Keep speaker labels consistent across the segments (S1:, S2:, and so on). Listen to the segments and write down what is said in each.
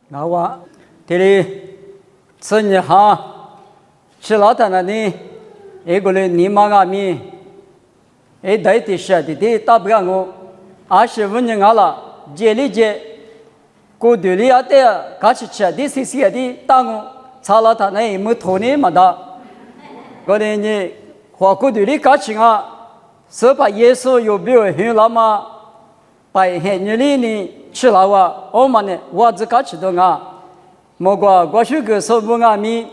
S1: 나와 데리 선녀하 실라타나니 에골레 니마가미 에다이티샤디디 따브양고 아시분영알라 제리제 고들리아테 같이 차디시시디 땅고 살라타네 무토니마다 거래니 화고들이 같이가 서바 예수 요비오 hinlama bai henilini chilawa omane wazka chidonga mogwa gwashuge sobunga mi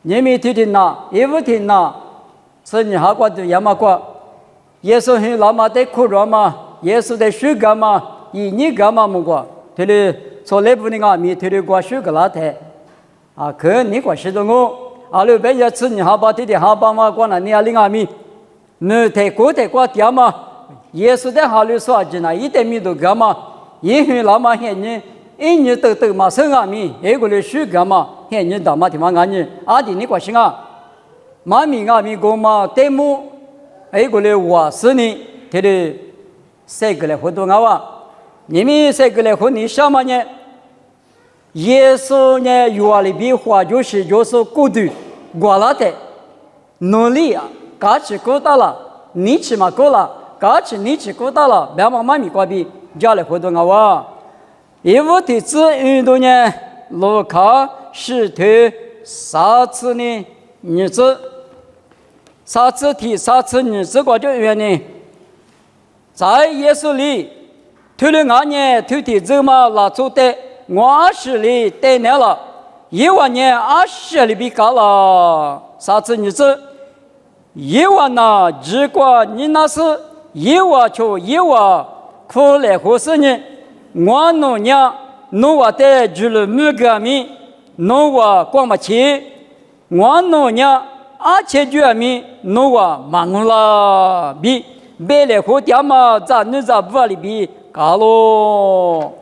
S1: nyemi tidina evutina sani hagwadu yamakwa yesu hinlama de kurama yesu de shugama inigama mogwa tele solebuninga mi tele gwashugalate a ke ni gwashidongo alu benya tsni habati de habama kwana ni alinga mi ne te ko te kwa tiama yesu de halu so ajina ite mi do gama yin lama henni inni te te ma senga mi egole shu gama henni da ma ti ma ngani adi ni kwa singa ma mi nga mi go ma te mu egole wa sni te segele hodo ngawa nimi segele honi shamanye yesu ne yuali bi hua jo shi jo so kudu gwalate nolia 같이 고달라 니치마 고라 같이 니치 고달라 배마마미 과비 자래 호동아와 이부티 즈 운동에 로카 시대 사츠니 니즈 사츠티 사츠 니즈 과저原理在耶稣里推了俺年推体这么拉出的50里带来了1万年20里比高了啥子你这예와나 지과 니나스 예와초 예와 콜레 호스니 와노냐 노와테 줄르 무가미 노와 꽝마치 와노냐 아체주아미 노와 망울라 비 베레 호디아마 자느자 부알리비 가로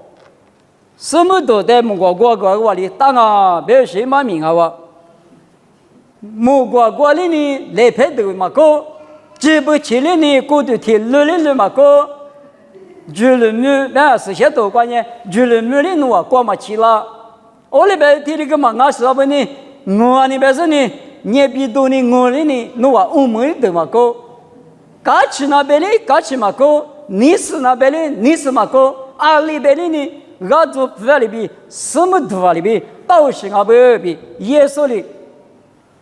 S1: 스무도 데무고 고고고리 땅아 베시마 밍아와 무과 과리니 레페드 마고 지부 칠리니 고드티 르르르 마고 줄르뮤 나스 샤도 관에 줄르뮤리 누와 꼬마치라 올레베 티리가 망아서버니 누아니 베스니 녜비도니 ngo리니 누와 우무이드 마고 가치나벨이 가치마고 니스나벨이 니스마고 알리벨이니 가조 벨리비 스무드발리비 따우싱아베비 예소리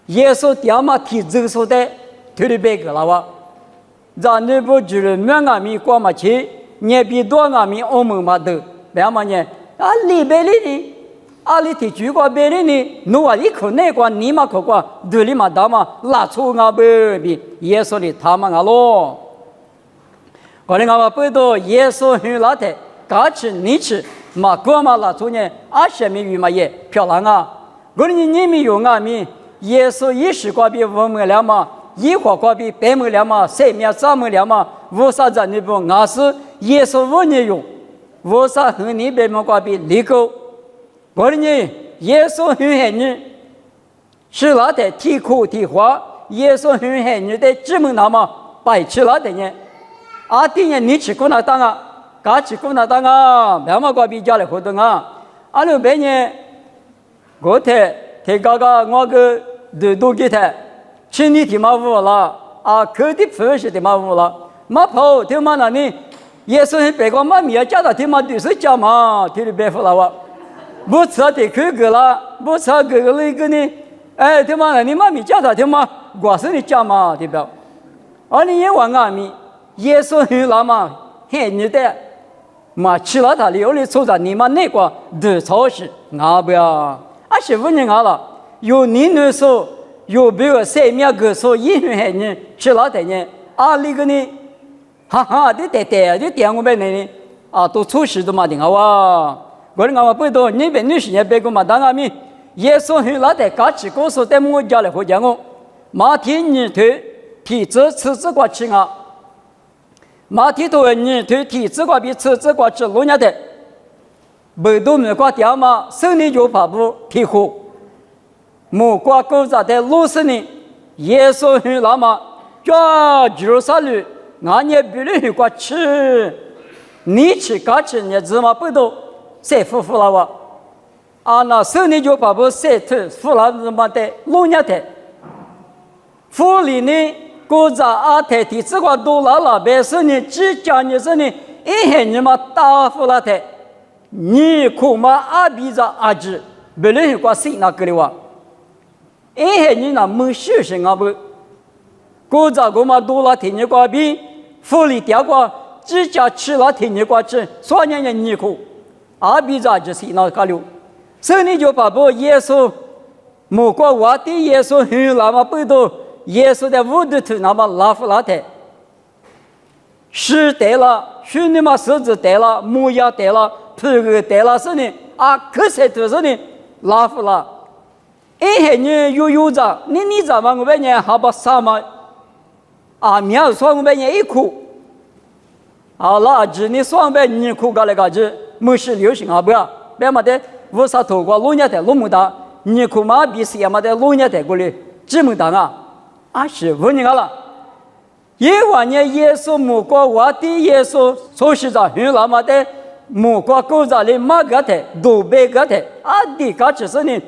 S1: 예수 디아마 티즈소데 드리베글라와 자네보 줄을 명함이 꼬마치 녜비도함이 오므마드 배아마냐 알리벨리니 알리티 주고 베리니 노알이 코네과 니마코과 들리마다마 라초가베비 예수리 타망알로 거랭아마 쁘도 예수 힐라테 같이 니치 마고마라초네 아샤미 위마예漂亮啊 거리니 님이 용함이 예수 이시과비 원물량마 이화과비 배물량마 세미야 자물량마 우사자 니보 나스 예수 원예용 우사 흔히 배물과비 리고 버리니 예수 흔해니 실라데 티쿠 티화 예수 흔해니 데 지문나마 바이치라데니 아티냐 니치구나 땅아 가치구나 땅아 배물과비 자래 호등아 아니 배nye 고테 대가가 뭐그 도기태 신이 디마부라 아 그디 프시 디마부라 마포 디마나니 예수의 백원마 미야자다 디마디스 자마 디르베플라와 무차데 그거라 무차 그거리그니 에 디마나니 마미자다 디마 과스니 자마 디베 아니 예왕아미 예수의 라마 해니데 마치라다리 올리 소자 니마 내과 드서시 나베야 아시분잉아라 요 니느소 요 베어 세미아거소 이해니 칠라데니 아리그니 하하 데데데 데양고베니 아또 초시도 마딩아와 거링아와 쁘도 니베 니시냐 베고마 당아미 예수 힐라데 같이 고소 때문에 자래 호장고 마티니 되 티즈 츠즈과 칭아 마티도니 되 티즈과 비 츠즈과 츠 로냐데 버도메과 디아마 성리조 바부 피후 무과 고자데 로스니 예수 힐라마 자 주살루 나녜 비르과 치 니치 같이 냐 즈마 쁘도 세푸풀라와 那圣灵就把不赛特弗拉什么的罗尼的，弗里呢，国家阿泰的这个多拉白圣灵只讲你圣灵，一黑你嘛大弗拉的，你恐嘛阿比扎阿吉，不论是quoi谁那个的话，一黑你那没修行啊不，国家我嘛多拉听你quoi比，弗里掉quoi只讲吃了听你quoi吃，所以人你恐阿比扎就是那个了。圣灵就把不耶稣，莫过我的耶稣很那么不多，耶稣的屋子头那么拉夫拉的，是得了，兄弟们狮子得了，母鸭得了，这个得了是呢，可是就是呢，拉夫拉，哎你有着，你怎么我们人好把什么，苗说我们人一哭，好了，只你双倍你哭个那个子，没事流行啊不要，别么的。我啥头瓜路年的路木大，你恐怕比谁么的路年的过来这么大啊？是问你了，一万年耶稣木瓜我的耶稣，说实在很那么的木瓜狗子里马个的都白个的，的个就是呢，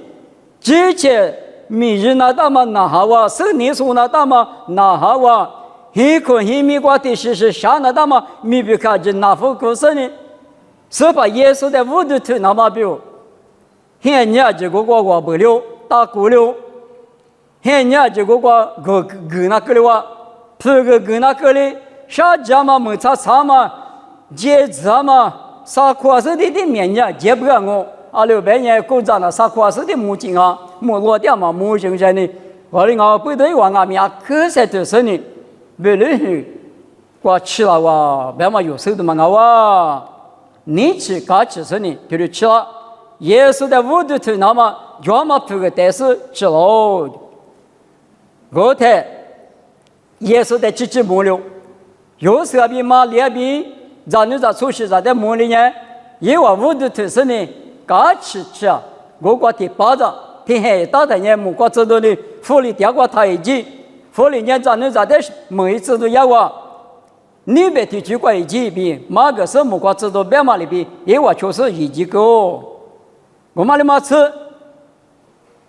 S1: 之前每日那大嘛那好啊，圣灵说那大嘛那好啊，很可很米瓜的是啥那大嘛，米不看见那副故事呢，是把耶稣的屋子头那么表。现在这个我不了，打过了。现在这个我那个的话，这个那个的，啥家嘛没啥嘛，接着嘛，啥苦事的面呀，接不了我。600年过着了，啥苦事的母亲啊，没落掉嘛，母亲在呢。我的我不对我阿米可是就是呢，为了我吃了哇，别嘛有手的嘛我，你吃嘎吃是呢，就是吃了。耶稣的屋子头那么要么这个但是吃了，我台耶稣的自己没了，有时候比嘛两边让你在出去在在梦里呢，因为屋子头是呢，刚吃啊，我过第八章，天黑大的呢，木瓜知道的，府里掉过他一句，府里呢让你在在每一次都要我，你别提去过一句比，马个是木瓜知道别嘛里比，因为确实一句个。我们的马车，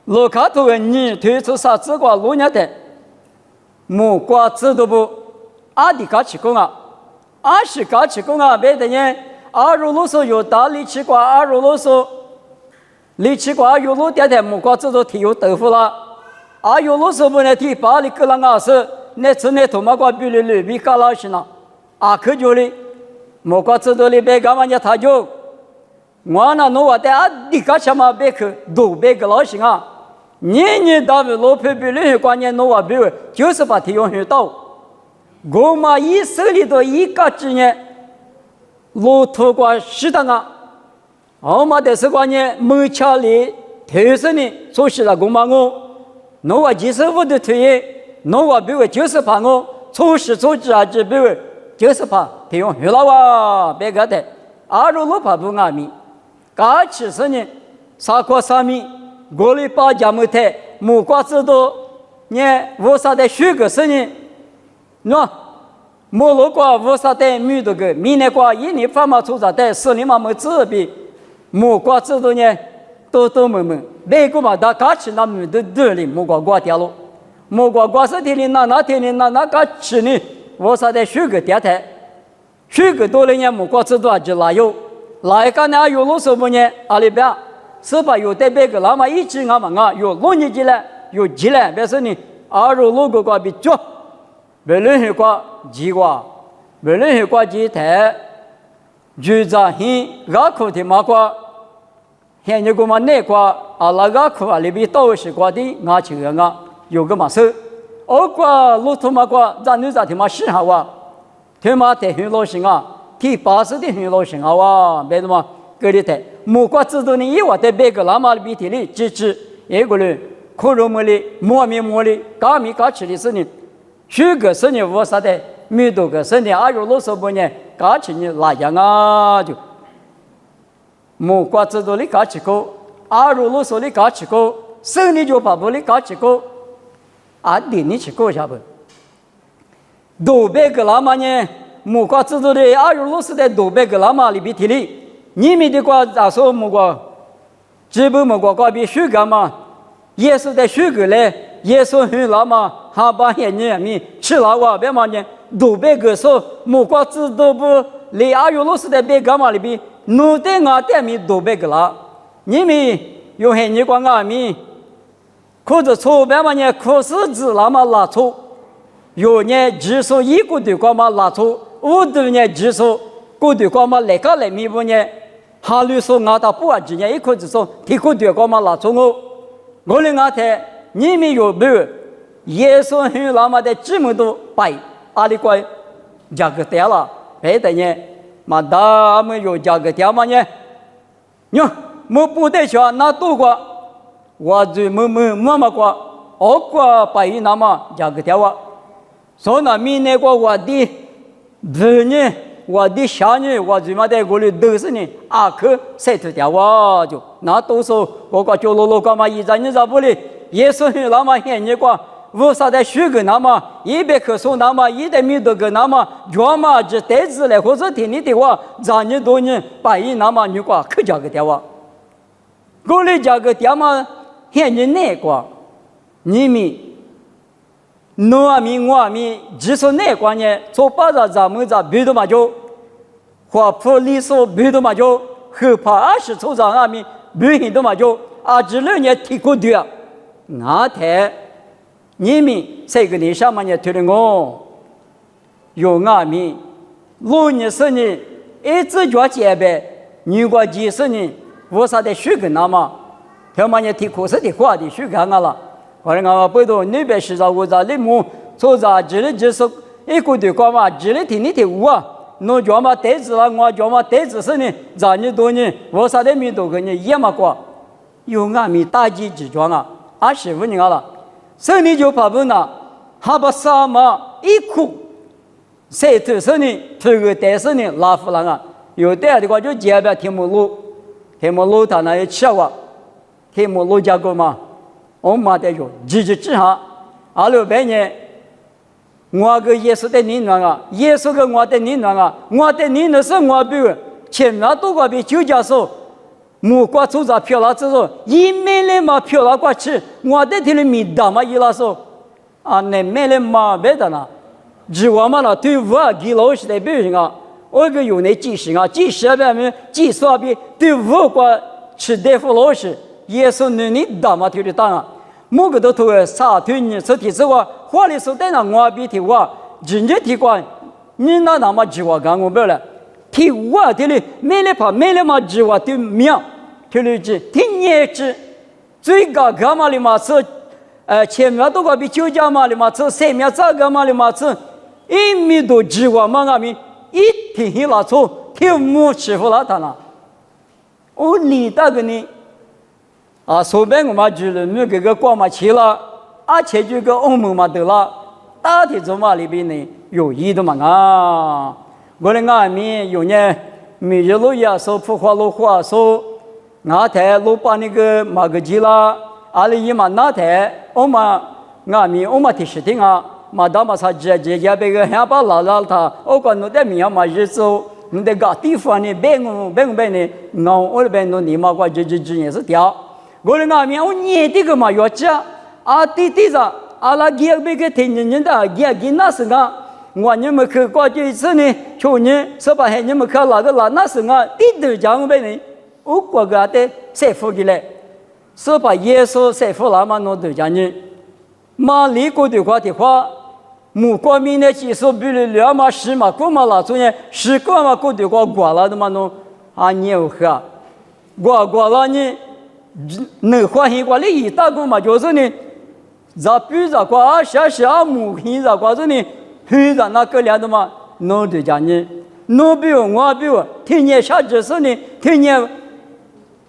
S1: 路卡头的你推出啥子个路年的，木瓜知道不？的嘎起工是嘎起工别的人，如路说有大力气瓜，如路说力气瓜有路点的木瓜知道提有豆腐了，有路说不能提把你个人是，那次那头马瓜比你绿比嘎老些呢，可就哩，木瓜知道哩别干嘛呢他就。我那弄我的你干什么别去都别个老行年大为老婆比人观念弄我别就是把体用学到，我嘛一手里头一个几年，老头瓜是的我嘛的是观念没家里特色呢，说是了我嘛弄我25的退役，弄我别就是怕我初时就别就是怕体用学了别个的如老怕不阿弥。刚其实呢，啥过啥米，我里把家没太，木瓜知道，我啥的许个事呢？莫罗瓜我啥的米多个，米那瓜一年发嘛出啥的，10年嘛没自闭，木瓜知道呢，都没，别个嘛他刚起那米都里木瓜瓜掉了，木瓜是天里那天里那刚起呢，我啥的许个掉台，许个多了呢，木瓜知道就哪有。来个呢有路什么呢？里边是把有的别个那么一起嘛有路你进来有进来，别说你如路个瓜比较，别人是瓜几瓜，别人是瓜几台，就在很口的嘛瓜，现在个嘛那瓜那口里边都是瓜的吃个有个嘛事，瓜路途嘛瓜，咱女在的嘛是好他妈的很老行第80的很老行别的嘛，个里头，木瓜知道你一万的别个那么的比体里支持，一个人可容么里，莫里，嘎米嘎吃的是呢，许个是呢，我啥的，米多个是呢，有老少不呢，嘎吃呢那样就，木瓜知道你嘎吃过，有老少你嘎吃过，生你就把不你嘎吃过，的你吃过下不？都别个那么呢？木瓜制作的有老师的多别个那么里边提里，你们的瓜咋说木瓜？只不过过比许干嘛，耶稣的许个嘞，耶稣很老嘛，哈巴些人民吃了哇，别嘛呢，都别个说，莫过知都不，连阿有老师的别干嘛里边，奴的俺的民都别个啦，你们有很你光俺们，可是错别嘛呢，可是只那么拉错，有呢只说一个的光嘛拉错，我的呢只说个的光嘛来个来弥补呢。哈律说俺他不啊，今年一口子说提口对光嘛拉错我的俺台你们有没有耶稣很老嘛的这么多拜阿里怪价格掉了，别的呢嘛大没有价格掉嘛呢？喏，没不得说那多过，我就没过，我过拜那么价格掉啊，所以那明年过我的不呢。我的下女，我最嘛在过里都是呢，阿克晒出掉哇就，那都说我个就罗干嘛一张你咋不哩？耶稣很那么很你个，我啥在许个那么100棵树那么100米多个那么，要么就袋子来或者听你的话，让你多年把一那么你个可价个掉哇，过里价个掉嘛，很你那个，你们。侬阿米我阿米，只说那关键，做巴扎咱们在别的嘛就，或普利索别的嘛就，后怕20抽上阿米别的嘛就，啊这2年提过的，那台，你们这个年上嘛呢推的我，有阿米，6年10年，一直就结呗，如果几10年，我啥的许个那么，他嘛呢提可是的话的许个俺了。我说俺不懂，那边是在我在里木，做在这里就是一个地方嘛，这里听你听我，侬叫嘛袋子了，我叫嘛袋子是呢，让你多呢，我啥的米多跟你也嘛过，有俺米大吉之状啊，25年了，所以你就怕不呢，还把啥嘛一哭，谁头是呢，这个袋是呢，拉夫人啊，有袋的话就结别天母路他那也吃过，天母路加过嘛。我妈的说，直下，阿六百年，我个耶稣的领导啊，耶稣个我的领导啊，我的领导是我比前面多个比就叫说，木瓜做着漂亮之后，一面来嘛漂亮过去，我的天里面大嘛伊拉说，啊那面来嘛别的呢，只我们了对我给老师的表现啊，我个有那记性啊，记10遍没记3遍，对我个吃大夫老师。耶稣你大嘛头的当啊，某个都头啥头你说提这个，话里说在那我比提我，人家提过，你那么计划干我不了，提我提哩，没来嘛计划对命，提哩只听你只，最高干嘛哩嘛是，前面都个比9家嘛哩嘛是，3面咋干嘛哩嘛是，1米多计划嘛阿米，一听起拉错，听没欺负了他了，我理大个呢。啊，说白我嘛就是没这个光嘛去了，而且这个欧盟嘛得了，大体做嘛里边呢有意的嘛啊，我的俺们有呢，每日路呀说普话路话说，那台路把那个马个鸡啦，阿里伊嘛那台，我嘛俺们我嘛提示听啊，嘛到嘛啥直接别个下把拉拉他，我管侬在面嘛日走，侬在个地方呢，别呢，我那边侬你嘛过这也是掉。我的俺们我年底个嘛要吃，啊弟子阿拉给别个听人的，给那是个，我你们去过去一次呢，去年是把你们看那是个，弟子讲呗呢，我国个的谁付给来，是把耶稣谁付了嘛？侬都讲呢，嘛离过的话，木国民的技术比如2嘛10嘛9嘛了，所以10个嘛过的过了的嘛侬啊你有喝，过了呢。能欢喜过利益大个嘛，就是呢，咱比着过下母亲着过着呢，黑着那个两的嘛，侬就讲呢，侬比我比听见下就是呢，听见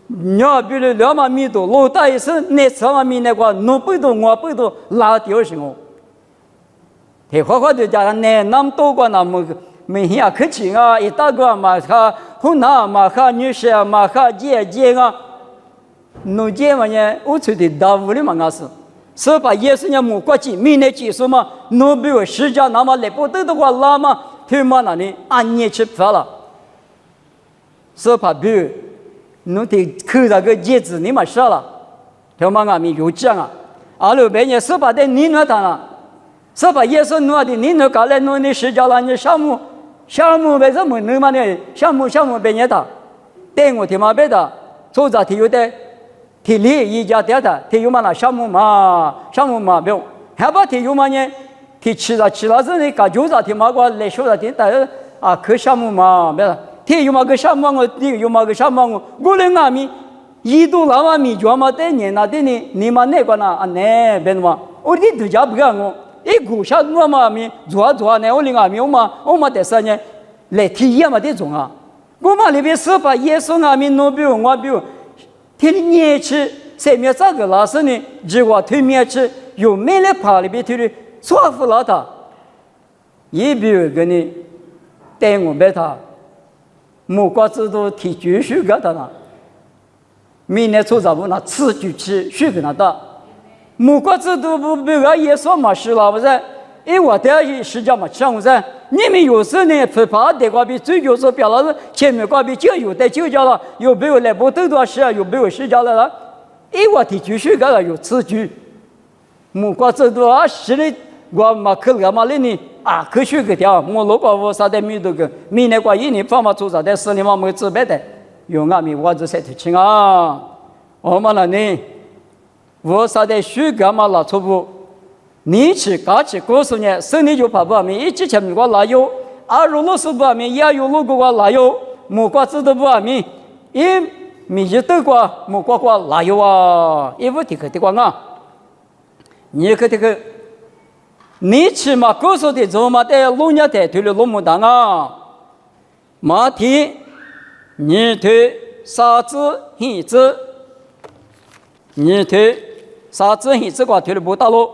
S1: 你要比如2嘛米多，老大一声那3嘛米那个，侬不多我不多，拉掉是我。他话就讲呢，那么多个那么每天客气啊，一大个嘛哈，湖南嘛哈，女士嘛哈，姐啊。侬这玩意我出的大屋里嘛我是把耶稣呢木过去，明年技术嘛，侬比如10家那么来不得的话，那么他妈那里按年吃饭了，是把比如侬得扣那个戒指，你嘛杀了，条嘛俺们有讲啊，阿拉别人18代你那他了，18耶稣侬的你那搞来侬的十家了，你项目为什么你嘛呢？项目别人他，对我听嘛别的，做啥体有的，体力一家的他，体有嘛那项目嘛不用，还把体有嘛呢？体吃了是你搞酒啥体嘛个来说啥体，但啊可项目嘛别的。天有嘛个项目我，你有嘛个项目我来俺们一度老嘛米就嘛在年那的你嘛那个那啊那边嘛，我的度假不干我，一股下我嘛米做呢，我领俺们我嘛在啥呢？来体验嘛的种啊，我嘛里边18耶稣俺们弄比我比，天的年吃谁面这个老师呢？只我推面吃有没来跑里边推的说服了他，一比个呢带我别他。木瓜子都提举许个的了，明年初啥不拿吃举吃许个那的，木瓜子都不个也说嘛是了不是？因我的实际嘛像不是？你们有时呢不怕的瓜比追求说表了前面瓜比就有的就叫了，有没有来不多多事啊？有没有事叫了？因我提举许个了有吃举，木瓜子都是的。我嘛去了嘛那呢啊，可许个条，我老把我啥的米都个，明年过一年放嘛做啥的，10年嘛没自备的，有俺们我这才提清啊，我们那呢，我啥的许个嘛拉错不，你去搞去告诉你，10年就怕不咪一起前面我拉有，如果是不咪也有路过我拉有，木瓜子都不咪，米就得过木瓜拉有啊，一不提个的过啊，你可这个。你起码告诉的做嘛的路人带推了路木当啊，马蹄你推啥子黑子，你推啥子黑子瓜推了不大路，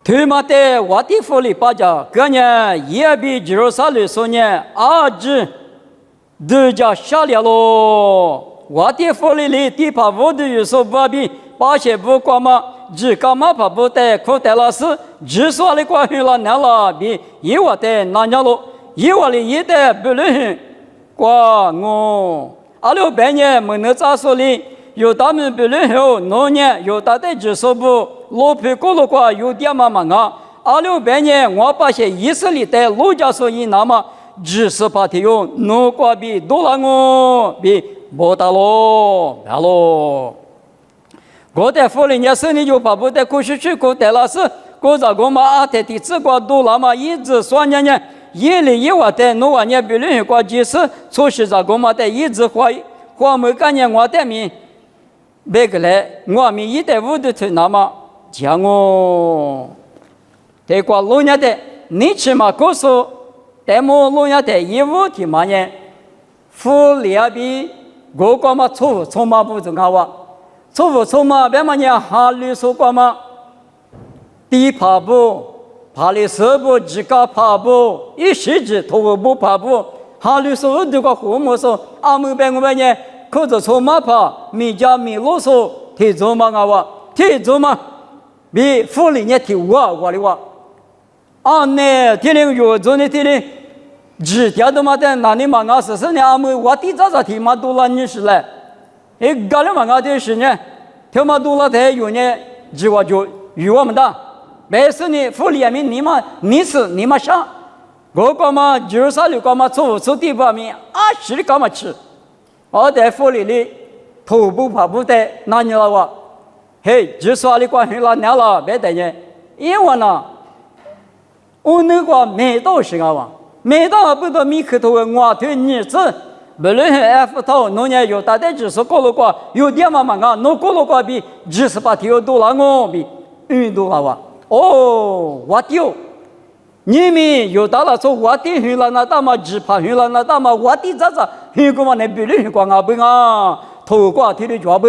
S1: 推嘛的我的福利八家，个人也比Jerusalem说呢，都叫下来咯，我的福利里地怕我的有所不比八些不光嘛。只干嘛怕不得苦得了事，只说的关于了难了比一我的难家路，一我的一的不能挂我。600年没能咋说哩？有他们不能后农年有他的只说不罗皮过路挂有点嘛啊。600年我把些以色列的路家说一那么只是怕提用农挂比多了我比不大咯，好咯。我在福利年10年就把不得过去过得了是，过着我们阿泰的自挂多了嘛，一直说年一里一瓦的诺瓦年比人过几次，出席着我们的一直花没干年我的名，别个来我们一代五的推那么讲哦，这个老年的你起码告诉，但么老年的义务的嘛呢，福利啊比我个嘛错嘛不正好啊。错嘛，别嘛呢？哈律说过嘛？低爬步，爬的十步，几个爬步，一时之头不爬步。哈律说这个父母说，阿姆别我们呢，可着错嘛爬，米家米啰嗦，提走嘛我，提走嘛，比福利呢提我的话，呢，提领有做呢提领，只条的嘛的，那你嘛我是呢阿姆我提早提嘛多了你是来。搞了嘛？我的是呢，他妈多了才有呢，计划就与我们的，但是呢，福利面你嘛想，我干嘛就是啥就干嘛做地方面是的干嘛吃，我在福利里头部跑步的那你了我，嘿，就说你关系了娘了别等人，因为呢，我那个没到时啊哇，没到不到米克头我对你子。不论是 F 头，农业有大概只是过了过，有点嘛啊，农过了过比18条多了我比多了哇。我丢，你们有到了说我的去了那大嘛18去了那大嘛我的咋去过嘛那不论过啊不啊，头过提的抓不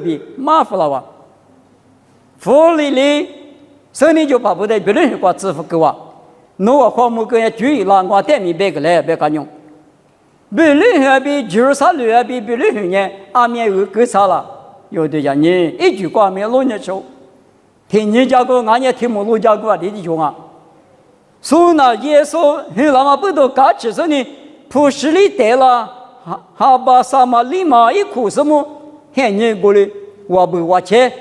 S1: 比麻烦了哇。福利里生理就把不得不论过支付给我，农我项目跟也注意了，我带你别个来别干用。比例还比Jerusalem还比例呢，阿面有更少了。有的人一句话没有人说，听你讲过，俺也听没人讲过，你的讲啊。所以呢，耶稣后来嘛不都搞起说呢，普世里得了，哈巴萨玛利马一苦什么，现你过来我不我切，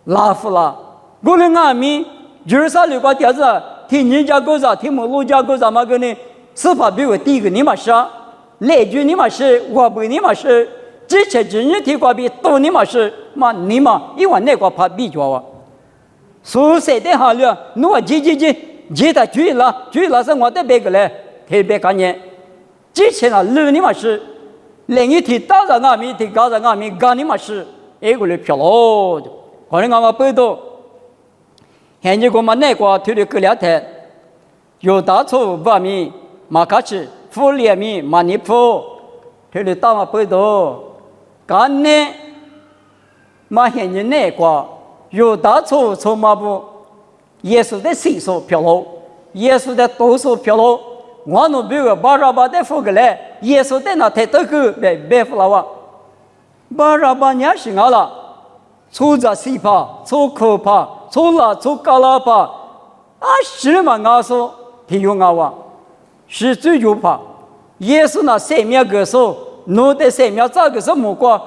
S1: 拉夫拉，过来俺们就是啥里个点子，听人家讲啥，听我路家讲啥嘛个呢？司法比我第一个你嘛是，来句你嘛是，我不你嘛是，之前今日提过比多你嘛是，嘛你嘛一晚那个怕比较啊，所以的哈了，我记得注意了是我的别个嘞，特别感念。之前啊，路你嘛是，另一天打着俺们，提高着俺们，干你嘛是，一个人漂咯，可能俺们背到，现在我们那个推的格两台，有大错外面马卡吃，富里面马尼夫，推的打嘛背到，干呢，马现在那个有大错错嘛不，耶稣的岁数漂咯，耶稣的多数漂咯。我那比如巴拉巴的福个嘞，耶稣在那太多个别福了哇，巴拉巴年是俺了，出着西帕，出口帕，出了出高了帕，啊是嘛俺说提用俺哇，是最有帕，耶稣那生命个说，侬的生命咋个是木瓜，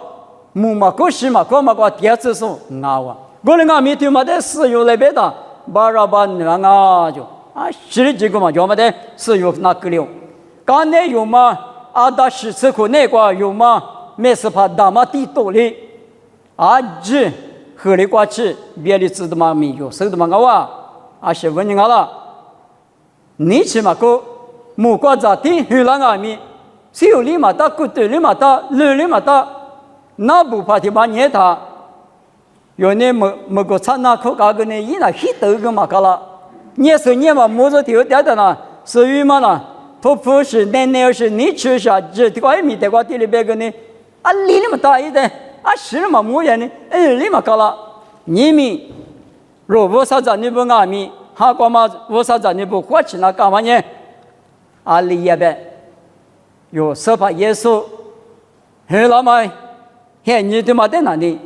S1: 木嘛个是嘛个嘛个第二次说俺哇，我那俺们对嘛的使用来别的，巴拉巴那俺就。啊，是这个嘛，要么的是有那个了。刚才有嘛，阿达十次口那个有嘛，没事怕大嘛地多哩。啊，这河里瓜吃，别的知道嘛没有，收的嘛我啊，啊是问你我了。你起码个木瓜子地黑了俺们，手里嘛大，骨头里嘛大，肉里嘛大，那不怕的嘛捏他。有呢么个菜那口干个呢，伊那黑豆个嘛个了。你说你嘛，摸着头点的呢，所以嘛呢，婆婆是奶奶是你吃下，这个也没得过地里边个呢，啊，里那么大一点，啊，是嘛模样呢，里嘛高了，你们若我啥子你不阿米，哈过嘛我啥子你不花钱那干嘛呢？啊，里也呗，有十八耶稣，很老嘛，很你他妈在哪里？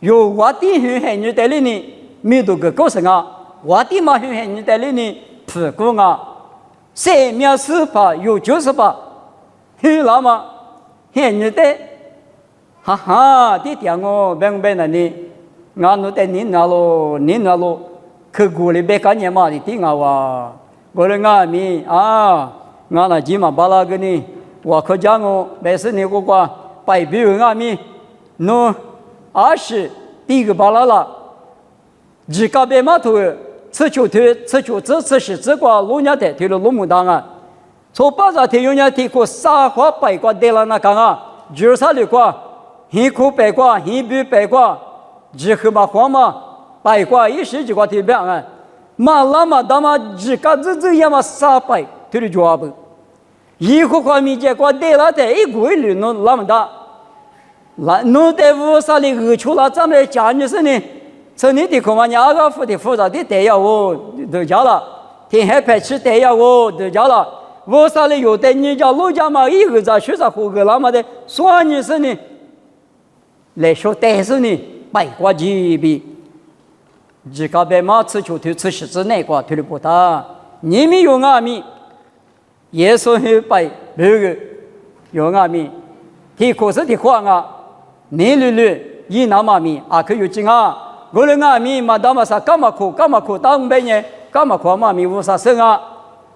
S1: 有我弟兄很你在里呢，没多个高声啊。我的妈兄弟，你带来呢？不过啊，生命是吧？有就是吧？很老嘛，你带，哈哈，这点我明白了呢。俺那带你那喽，去过里别干年嘛的听啊哇，我的俺们啊，俺那起码巴拉个呢，我可讲我没事你个个摆比俺们，喏，20第一个巴拉了，几个别码头。吃球推吃球这次是这个老年代推了老木当啊，从巴扎推有年提过沙花白瓜得了那个啊，就是啥的瓜，黑苦白瓜，黑比白瓜，只黑嘛黄嘛白瓜一时就瓜推变啊，马拉嘛大嘛只个这样嘛沙白推的抓不，以后话米结果得了的一股一缕弄那么大，那弄得我啥的恶出了咱们家女生呢？从你的恐怕你阿个夫的复杂的代要我都叫了，天海排斥代要我都叫了，我啥里有的你叫老家嘛一个在学啥活个那么的，所以是呢，来说但是呢，白瓜级别，这个白马吃球头吃十字那个推的不大，你们有阿米，耶稣很白那个有阿米，提可是的话啊，你绿一那么米啊可有劲啊。我们阿弥嘛，他妈啥干嘛苦，当白年干嘛苦嘛，米无啥生啊。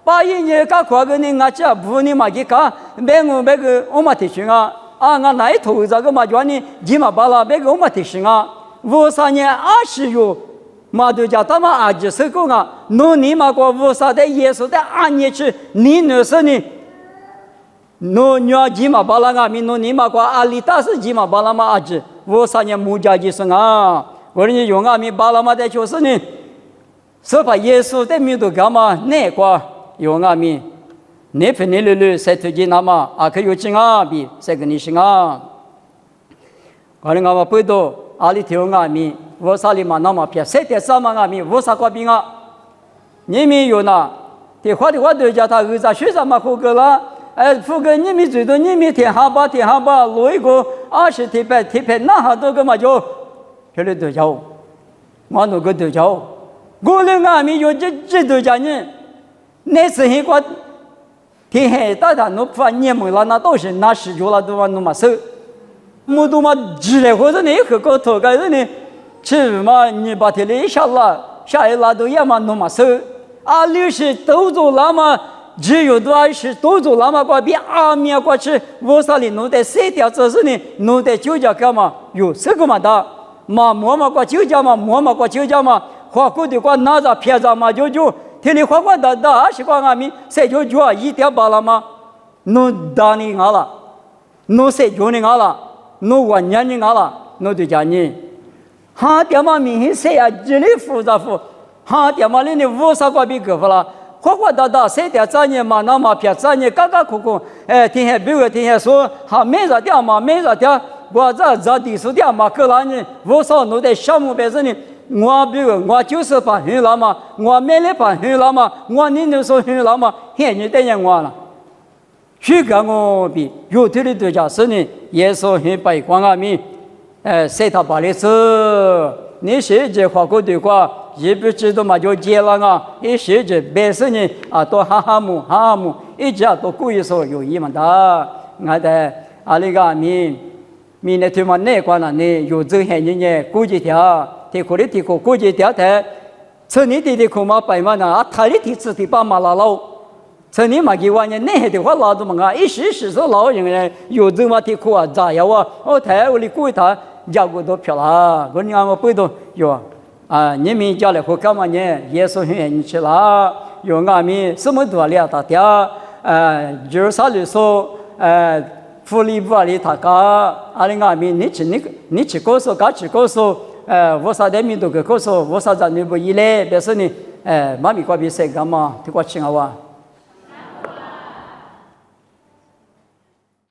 S1: 把一年干苦个呢，俺家不你嘛去干，别个我嘛提醒啊，俺那一头这个嘛叫你，你嘛把了别个我嘛提醒啊。无啥年20有，嘛都叫他妈20岁个啊，侬你嘛过无啥的耶稣的安年去，你那是呢？侬娘你嘛把了阿弥，侬你嘛过阿里达是你嘛把了嘛20，无啥年木家去生啊。我说你用阿弥巴拉嘛的就是呢，是把耶稣的名都干嘛？那个用阿弥，你分你绿谁推荐那么？啊，可有劲啊比谁跟你行啊？我说我们背到阿里听阿弥，我啥里嘛那么偏，谁的什么阿弥？我啥个病啊？你们有呢？的话都叫他儿子学什么苦个了？富个你们最多你们天下吧，落一个20天白，那好多个嘛就。这里都叫，我那个都叫，我那阿弥有这都叫呢，那是一个天黑大他侬发年门了，那都是拿石头了都嘛弄嘛手，木都嘛直来或者呢和个头个人呢，吃嘛你把天里下了，下一拉都也嘛弄嘛手，啊六十都做了嘛。只有多是多做那么个比阿米过去，我啥里弄得谁掉这是呢？弄得就叫干嘛？有这个嘛的，嘛摸嘛个就叫嘛，摸嘛个就叫嘛，花过的个拿着撇着嘛就，天里花过的是个阿米，谁就一条把了嘛？弄打你阿了，弄谁就你阿了，弄我年你阿了，弄对家你，哈点嘛明显谁啊？这里复杂复，哈点嘛里呢无啥个比个不啦？花花大大，谁的咱也嘛那么偏，咱也嘎嘎苦苦，天天比如天天说，哈没啥点嘛，没啥点，我这地数点嘛，可能呢，我说弄的项目本身呢，我比如我就是把很了嘛，我没来把很了嘛，我你能说很了嘛，现你等人我了，许个我比有的的对家是呢，也说很白光啊米，谁他把的是，你谁这花过对话。也不知道嘛，就结了啊！一学着白事呢啊，都哈姆，一直都故意说有意嘛的。俺的阿里个民呢，他们那关了呢，有这些人呢，估计条，提苦的提苦，估计条的，城里的苦嘛白嘛呢，啊，他的提吃的把嘛拉老，城里嘛给我呢，那的话拉都嘛啊，一时说老人呢，有这么提苦啊，咋样啊？我台我里估计他家过都漂亮，我你看我不懂有。你们家里会干嘛呢？耶稣愿意去了，有俺们什么多了大家，就是啥里说，福利不里他家，阿里俺们你去告诉，去告诉，我啥的民都给告诉，我啥子你不依赖，别说你，妈咪过比谁干嘛？你过去啊哇？